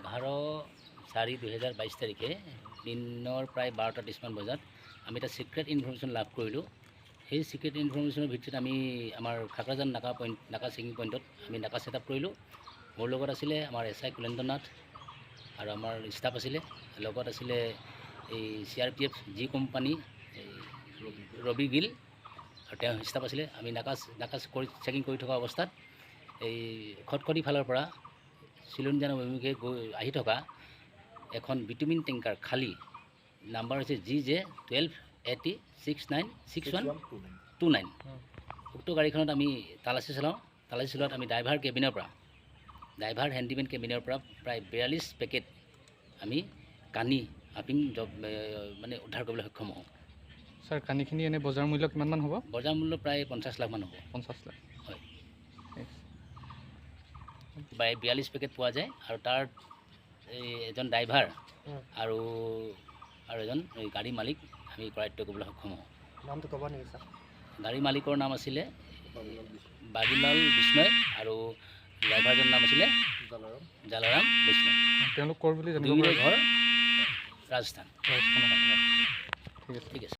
11/4/2022 তাৰিখে দিনৰ প্ৰায় 12:30 বজাত আমি এটা সিক্ৰেট ইনফৰমেশ্যন লাভ কৰিলোঁ। সেই সিক্ৰেট ইনফৰমেশ্যনৰ ভিত্তিত আমি আমাৰ খাকৰাজান নাকা চেকিং পইণ্টত আমি নাকা ছেটআপ কৰিলোঁ। মোৰ লগত আছিলে আমাৰ SI কুলেন্দ্ৰনাথ আৰু আমাৰ ষ্টাফ আছিলে, লগত আছিলে এই CRPF G company Ravi Gill আৰু তেওঁ ষ্টাফ আছিলে। আমি নাকা চেকিং কৰি থকা অৱস্থাত এই খটখটি ফালৰ পৰা চিলনীজান অভিমুখে আহি থকা এখন বিটুমিন টেংকাৰ খালী, নাম্বাৰ হৈছে GJ1280696129। উক্ত গাড়ীখনত আমি তালাচী চলাওঁ। তালাচী চলোৱাত আমি ড্ৰাইভাৰ হেণ্ডিমেন কেবিনৰ পৰা প্ৰায় 42 পেকেট আমি কানি আপিং মানে উদ্ধাৰ কৰিবলৈ সক্ষম হওঁ। স্যাৰ, কানিখিনি এনে বজাৰ মূল্য কিমানমান হ'ব? বজাৰ মূল্য প্ৰায় 50 লাখ মান হ'ব। 50 লাখ, হয়। প্ৰায় 42 পেকেট পোৱা যায় আৰু তাৰ এজন ড্ৰাইভাৰ আৰু এজন গাড়ী মালিক আমি কৰায়ত্ব কৰিবলৈ সক্ষম হওঁ। নামটো ক'ব নেকি স্যাৰ? গাড়ী মালিকৰ নাম আছিলে বাবুলাল বিষ্ণয় আৰু ড্ৰাইভাৰজনৰ নাম আছিলে জালাৰাম বিষ্ণয়। তেওঁলোক ক'ৰ বুলি জানিব পাৰিব? ঘৰ ৰাজস্থান। ঠিক আছে।